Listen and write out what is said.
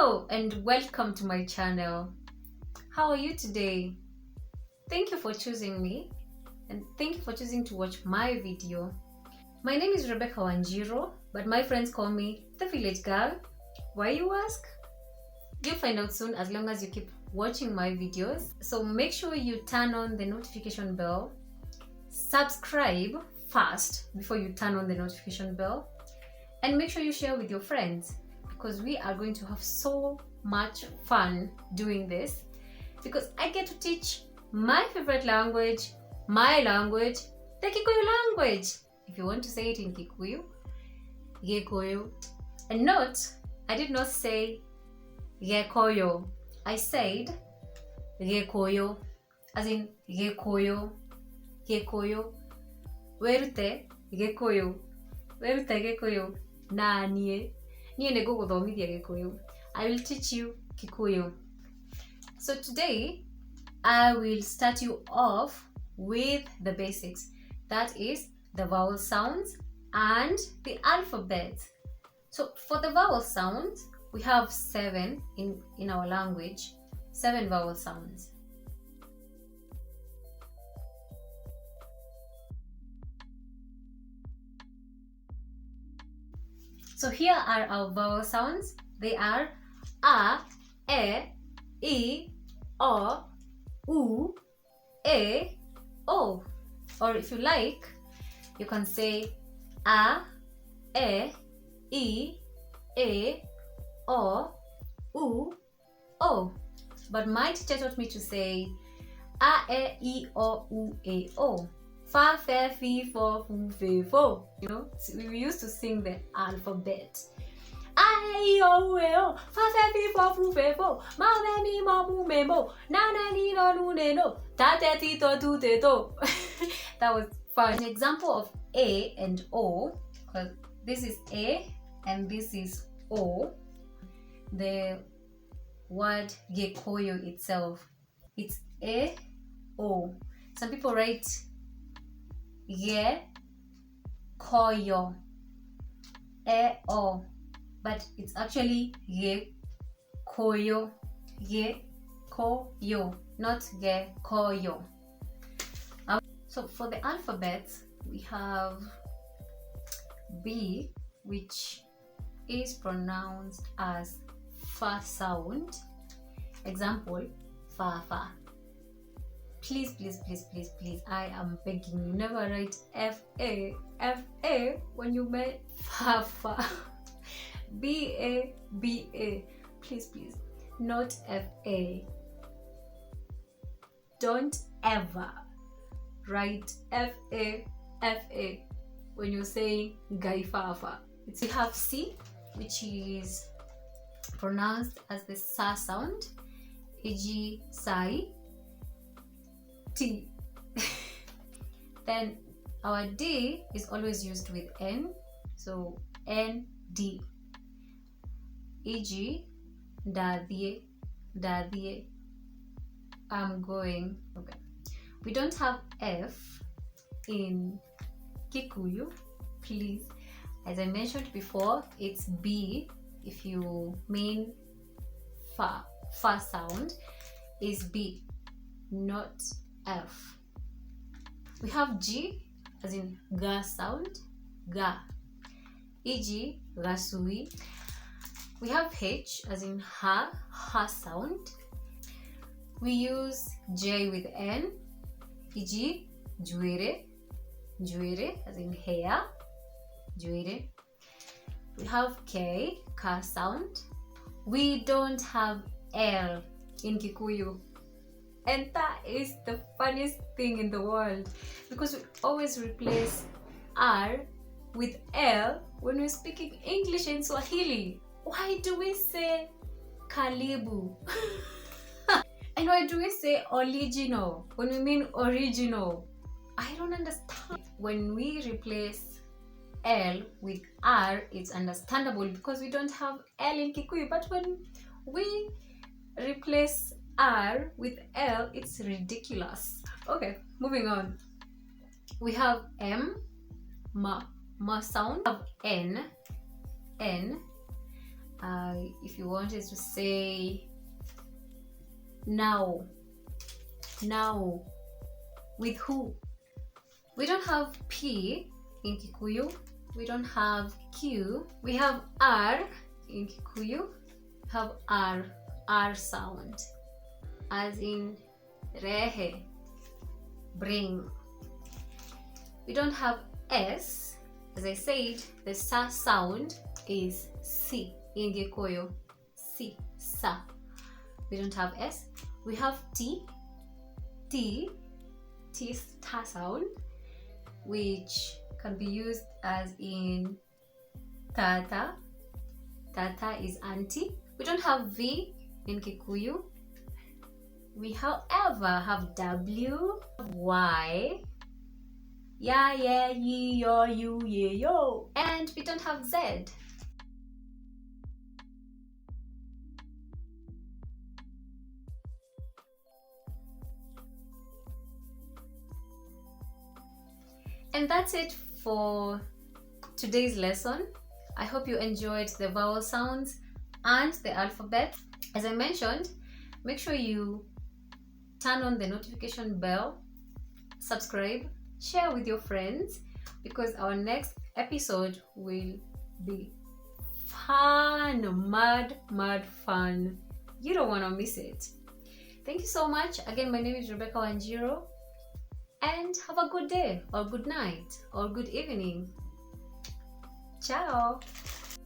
Hello and welcome to my channel. How are you today? Thank you for choosing me and thank you for choosing to watch my video. My name is Rebecca Wanjiro, but my friends call me the village girl. Why, you ask? You'll find out soon as long as you keep watching my videos. So make sure you turn on the notification bell. Subscribe first before you turn on the notification bell. And make sure you share with your friends, because we are going to have so much fun doing this, because I get to teach my favorite language, the Kikuyu language. If you want to say it in Kikuyu, Gikuyu. And note, I did not say Gekoyo. I said Gekoyo, as in Gekoyo, Gekoyo. Werute Gekoyo, werute Gekoyo. Na nie niguguthomithia Gikuyu. I will teach you Kikuyu. So today I will start you off with the basics. That is the vowel sounds and the alphabet. So for the vowel sounds, we have 7 in our language, 7 vowel sounds. So here are our vowel sounds. They are a, e, I, o, u, e, o. Or if you like, you can say a, e, o, u, o. But my teacher taught me to say a, I, o, u, e, o. Fa, fe, fi, fo, fu, fe, fo. You know, so we used to sing the alphabet. I, o, e, o. Fa, fe, fi, fo, fu, fe, fo. Ma, me, mi, mo, mu, me, mo. Na, na, ni, no, nu, ne, no. Ta, te, ti, to, tu, te, to. That was fun. An example of A and O, because this is A and this is O. The word Gekoyo itself, it's A, O. Some people write Ye, koyo, e, o, but it's actually ye, koyo, not ge, koyo. So for the alphabet, we have B, which is pronounced as fa sound. Example, fa, fa. Please, I am begging you, never write F-A when you meant fa. B-A, please, not F-A. Don't ever write F-A when you're saying gaifafa. We have C, which is pronounced as the sa sound, e.g. sai. T. Then our D is always used with N, so N-D, e.g. dadie, I'm going. Okay, we don't have F in Kikuyu, please. As I mentioned before, it's B. If you mean fa sound, is B, not F. We have G as in ga sound, ga, e.g. rasui. We have H as in ha sound. We use J with N, e.g. juere, as in hair, juere. We have K, ka sound. We don't have L in Kikuyu. And that is the funniest thing in the world, because we always replace R with L when we're speaking English and Swahili. Why do we say karibu? And why do we say original when we mean original? I don't understand. When we replace L with R, it's understandable because we don't have L in Kikuyu. But when we replace R with L, it's ridiculous. Okay, moving on. We have M, ma sound. We have N, If you wanted to say now, with who? We don't have P in Kikuyu. We don't have Q. We have R in Kikuyu. We have R sound, as in rehe, bring. We don't have S. As I said, the sa sound is si in Gikuyu. Si, sa. We don't have S. We have T is ta sound, which can be used as in tata. Tata is auntie. We don't have V in Kikuyu. We, however, have W, Y, ya, yeah, ye, yo, you, ye, yo, and we don't have Z. And that's it for today's lesson. I hope you enjoyed the vowel sounds and the alphabet. As I mentioned, make sure you turn on the notification bell, subscribe, share with your friends, because our next episode will be fun, mad fun. You don't want to miss it. Thank you so much. Again, my name is Rebecca Wanjiro, and have a good day or good night or good evening. Ciao.